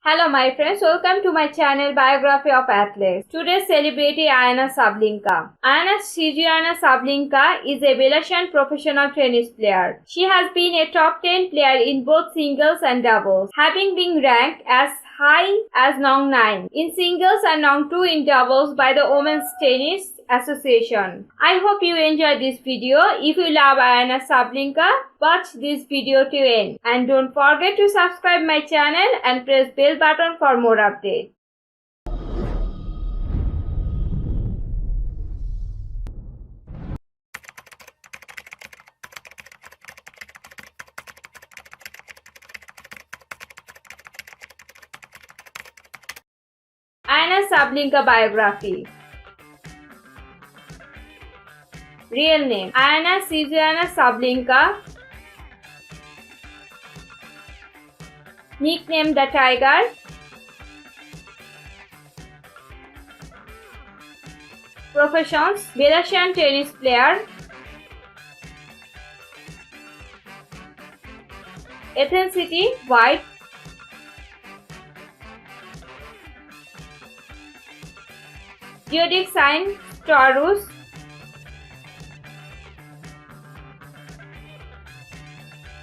Hello my friends, welcome to my channel Biography of Athletes. Today's celebrity Aryna Sabalenka. Aryna Sabalenka is a Belarusian professional tennis player. She has been a top 10 player in both singles and doubles, having been ranked as high as Nong 9 in singles and Nong 2 in doubles by the Women's Tennis Association. I hope you enjoyed this video. If you love Aryna Sabalenka, watch this video to end and don't forget to subscribe my channel and press bell button for more updates. Aryna Sabalenka biography. Real name Aryna Sabalenka. Nickname The Tiger. Professions Belarusian tennis player. Ethnicity white. Zodiac sign Taurus.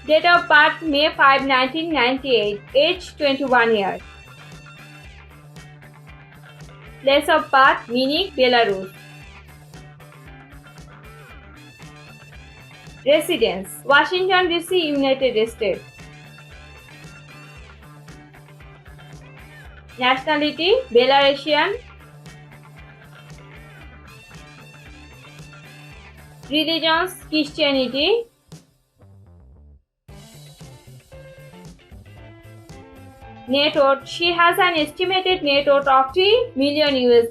Date of birth May 5, 1998. Age 21 years. Place of birth Minsk, Belarus. Residence Washington DC, United States. Nationality Belarusian. Religions Christianity. Net worth she has an estimated net worth of $3 million US.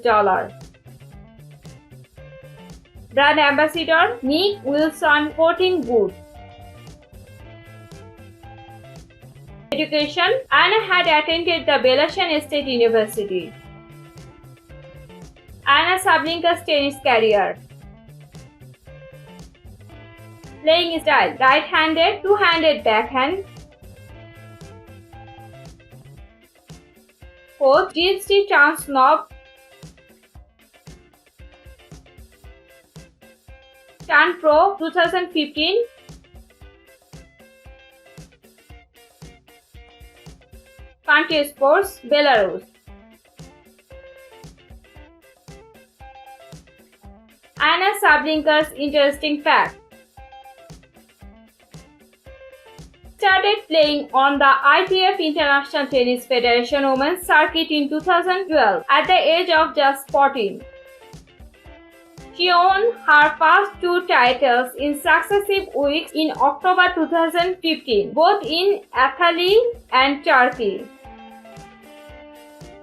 Brand ambassador Nick Wilson Sporting Goods. Education Aryna had attended the Belarusian State University. Aryna Sabalenka's tennis career. Playing style right-handed, two-handed backhand. Coach GST Chansnov. Chan Pro 2015. Country Sports Belarus. Aryna Sabalenka's interesting fact. Started playing on the ITF International Tennis Federation Women's Circuit in 2012 at the age of just 14. She won her first two titles in successive weeks in October 2015, both in Italy and Turkey.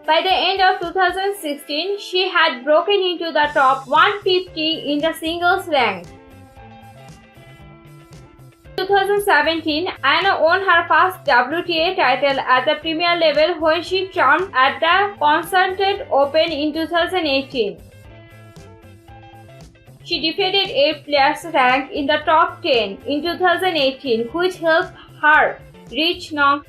By the end of 2016, she had broken into the top 150 in the singles rank. In 2017, Aryna won her first WTA title at the premier level when she trumped at the Concentrate Open in 2018. She defeated 8 players ranked in the top 10 in 2018, which helped her reach Nong.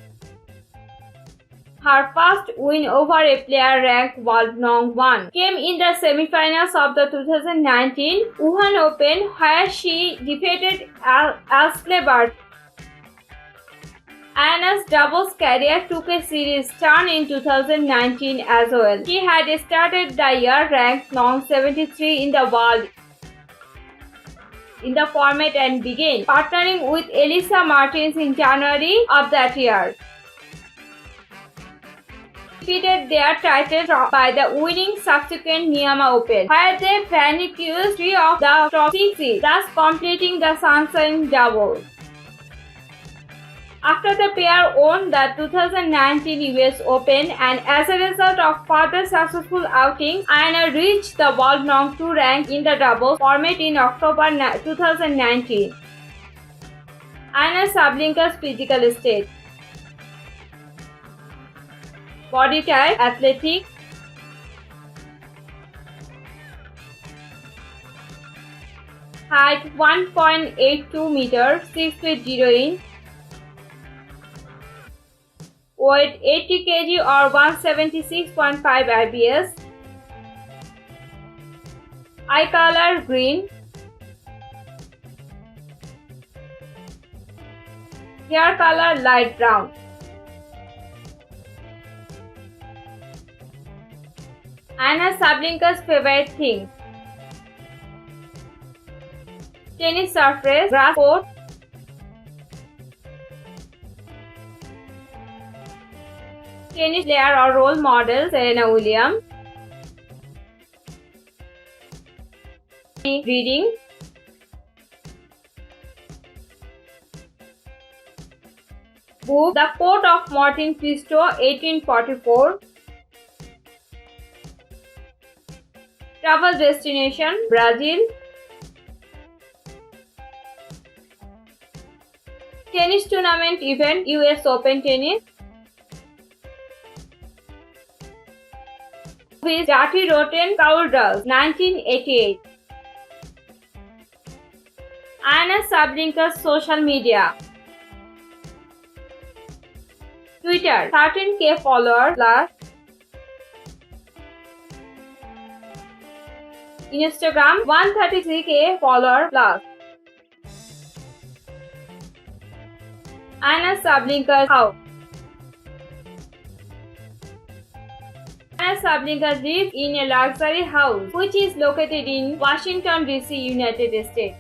Her first win over a player ranked world Nong 1 came in the semi-finals of the 2019 Wuhan Open, where she defeated Ashley Barty. Aryna's doubles career took a serious turn in 2019 as well. She had started the year ranked Nong 73 in the world in the format and began partnering with Elisa Martins in January of that year. Defeated their title by the winning subsequent Niama Open, where they vanquished 3 of the top 6 seeds, thus completing the Sunshine Double. After the pair won the 2019 US Open and as a result of further successful outings, Aryna reached the world Nong 2 rank in the doubles format in October 2019. Aryna Sabalenka's physical state. Body type athletic. Height 1.82 meter, 6 feet 0 inch. weight 80 kg or 176.5 IBS. Eye color green. Hair color light brown. Anna Sablinka's favorite thing: tennis surface, grass court, tennis player or role model Serena Williams, reading, book The Court of Monte Cristo 1844, travel destination Brazil, tennis tournament event US Open Tennis, movies Dirty Rotten Scoundrels 1988. Anna Sablinka's social media: Twitter 13k followers plus, Instagram 133k followers plus. Anna Sablinka's house. Anna Sablinka lives in a luxury house which is located in Washington, D.C., United States.